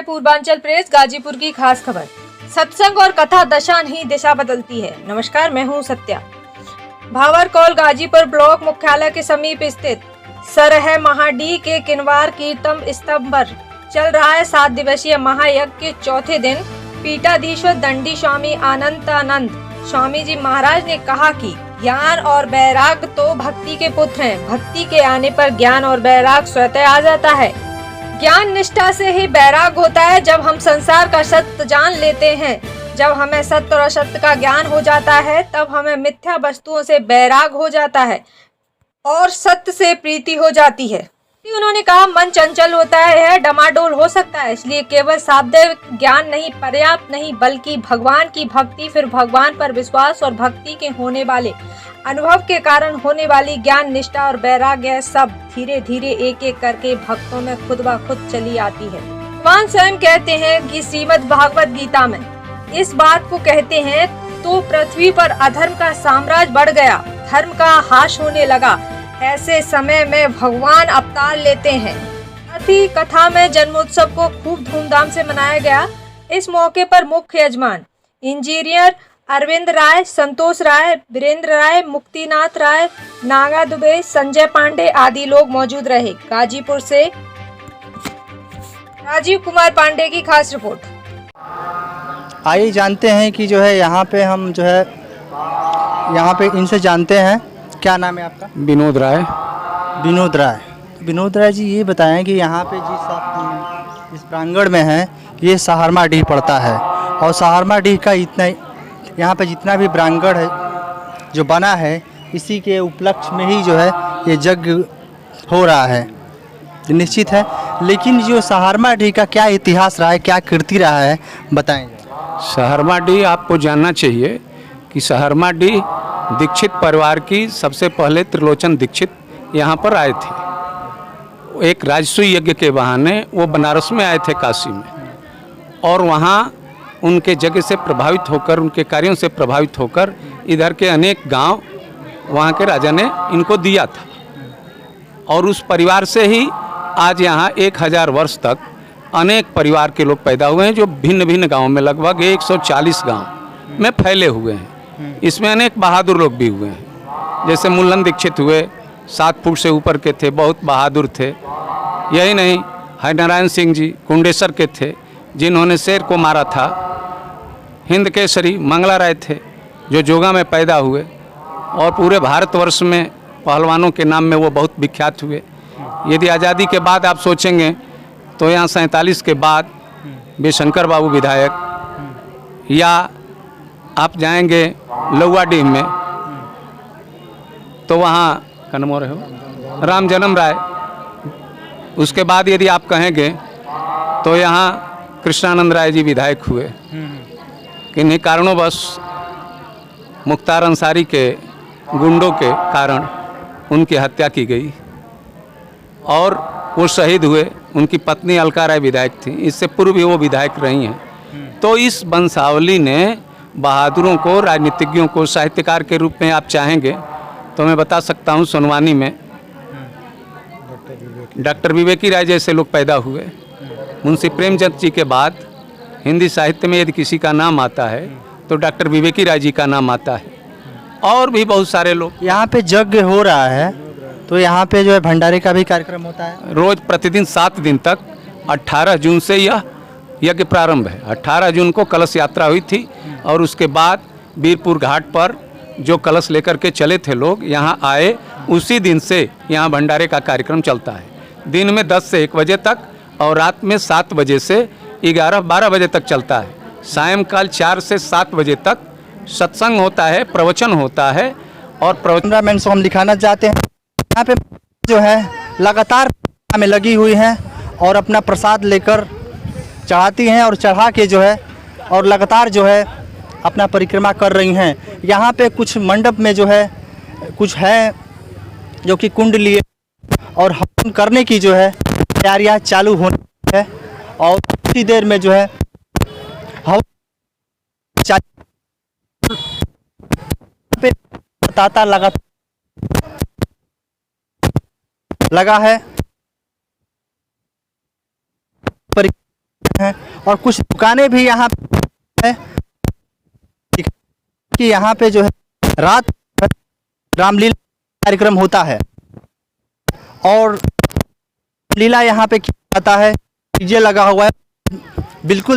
Purvanchal press Ghazipur की खास खबर। सत्संग और कथा दशा ही दिशा बदलती है। नमस्कार, मैं हूं सत्या। भावरकौल गाजीपुर ब्लॉक मुख्यालय के समीप स्थित सरह महाडीह के किनवार कीर्तन स्तंभ पर चल रहा है 7 दिवसीय महायज्ञ के चौथे दिन पीठाधीश्वर दंडी स्वामी अनंतानंद स्वामी जी महाराज ने कहा कि ज्ञान और वैराग तो भक्ति के पुत्र हैं। भक्ति के आने पर ज्ञान और वैराग स्वतः आ जाता है। ज्ञान निष्ठा से ही वैराग होता है। जब हम संसार का सत्य जान लेते हैं, जब हमें सत्य और असत्य का ज्ञान हो जाता है, तब हमें मिथ्या वस्तुओं से वैराग हो जाता है और सत्य से प्रीति हो जाती है। उन्होंने कहा, मन चंचल होता है, डमाडोल हो सकता है, इसलिए केवल शाब्दिक ज्ञान नहीं पर्याप्त नहीं, बल्कि भगवान की भक्ति, फिर भगवान पर विश्वास और भक्ति के होने वाले अनुभव के कारण होने वाली ज्ञान निष्ठा और वैराग्य सब धीरे धीरे एक एक करके भक्तों में खुद ब खुद चली आती है। भगवान स्वयं कहते हैं कि श्रीमद् भागवत गीता में इस बात को कहते हैं, तो पृथ्वी पर अधर्म का साम्राज्य बढ़ गया, धर्म का हास होने लगा। ऐसे समय में भगवान अवतार लेते हैं। साथ ही कथा में जन्मोत्सव को खूब धूमधाम से मनाया गया। इस मौके पर मुख्य यजमान इंजीनियर अरविंद राय, संतोष राय, वीरेंद्र राय, मुक्तिनाथ राय, नागा दुबे, संजय पांडे आदि लोग मौजूद रहे। गाजीपुर से राजीव कुमार पांडे की खास रिपोर्ट। आइए जानते हैं कि जो है यहाँ पे हम जो है यहाँ पे इनसे जानते हैं। क्या नाम है आपका? विनोद राय। विनोद राय जी, ये बताएं कि यहाँ पे जिस आप इस प्रांगण में हैं, ये सहारमा-डीह पड़ता है और सहारमा-डीह का इतना यहाँ पे जितना भी प्रांगण है जो बना है, इसी के उपलक्ष्य में ही जो है ये यज्ञ हो रहा है, निश्चित है। लेकिन जो सहारमा-डीह का क्या इतिहास रहा है, क्या कीर्ति रहा है, बताएं। सहारमा-डीह आपको जानना चाहिए कि सहारमा-डीह दीक्षित परिवार की सबसे पहले त्रिलोचन दीक्षित यहाँ पर आए थे। एक राजसूय यज्ञ के बहाने वो बनारस में आए थे, काशी में, और वहाँ उनके यज्ञ से प्रभावित होकर, उनके कार्यों से प्रभावित होकर इधर के अनेक गांव वहाँ के राजा ने इनको दिया था। और उस परिवार से ही आज यहाँ 1000 वर्ष तक अनेक परिवार के लोग पैदा हुए हैं, जो भिन्न भिन्न गाँव में लगभग 140 गांव में फैले हुए हैं। इसमें अनेक बहादुर लोग भी हुए हैं, जैसे मुल्लन दीक्षित हुए, 7 फुट से ऊपर के थे, बहुत बहादुर थे। यही नहीं, हरिनारायण सिंह जी कुंडेसर के थे, जिन्होंने शेर को मारा था। हिंद केसरी मंगला राय थे, जो जोगा में पैदा हुए और पूरे भारतवर्ष में पहलवानों के नाम में वो बहुत विख्यात हुए। यदि आज़ादी के बाद आप सोचेंगे तो यहाँ 47 के बाद बेशंकर बाबू विधायक, या आप जाएंगे लौवाडीह में तो वहाँ कनमोर हो राम जन्म राय। उसके बाद यदि आप कहेंगे तो यहाँ कृष्णानंद राय जी विधायक हुए। किन्हीं कारणोंवश मुख्तार अंसारी के गुंडों के कारण उनकी हत्या की गई और वो शहीद हुए। उनकी पत्नी अलका राय विधायक थी, इससे पूर्व भी वो विधायक रही हैं। तो इस वंशावली ने बहादुरों को, राजनीतिज्ञों को, साहित्यकार के रूप में आप चाहेंगे तो मैं बता सकता हूँ, सोनवानी में डॉक्टर विवेकी राय जैसे लोग पैदा हुए। मुंशी प्रेमचंद जी के बाद हिंदी साहित्य में यदि किसी का नाम आता है तो डॉक्टर विवेकी राय जी का नाम आता है, और भी बहुत सारे लोग। यहाँ पे यज्ञ हो रहा है तो यहाँ पे जो है भंडारे का भी कार्यक्रम होता है रोज प्रतिदिन 7 दिन तक। 18 जून से यह यज्ञ प्रारंभ है। 18 जून को कलश यात्रा हुई थी और उसके बाद वीरपुर घाट पर जो कलश लेकर के चले थे लोग यहाँ आए, उसी दिन से यहाँ भंडारे का कार्यक्रम चलता है। दिन में 10 से 1 बजे तक और रात में 7 बजे से 11-12 बजे तक चलता है। सायंकाल 4 से 7 बजे तक सत्संग होता है, प्रवचन होता है। और कैमरामैन से हम दिखाना चाहते हैं, यहाँ पे जो है लगातार में लगी हुई हैं और अपना प्रसाद लेकर चढ़ाती हैं और चढ़ा के जो है और लगातार जो है अपना परिक्रमा कर रही हैं। यहाँ पे कुछ मंडप में जो है कुछ है जो कि कुंड लिए और हवन करने की जो है तैयारियाँ चालू होनी है और उसी देर में जो है हवन ताता लगा है। हैं और कुछ दुकानें भी यहाँ पे है कि यहाँ पे जो है रात भर रामलीला कार्यक्रम होता है और लीला यहाँ पे किया जाता है। डीजे लगा हुआ है बिल्कुल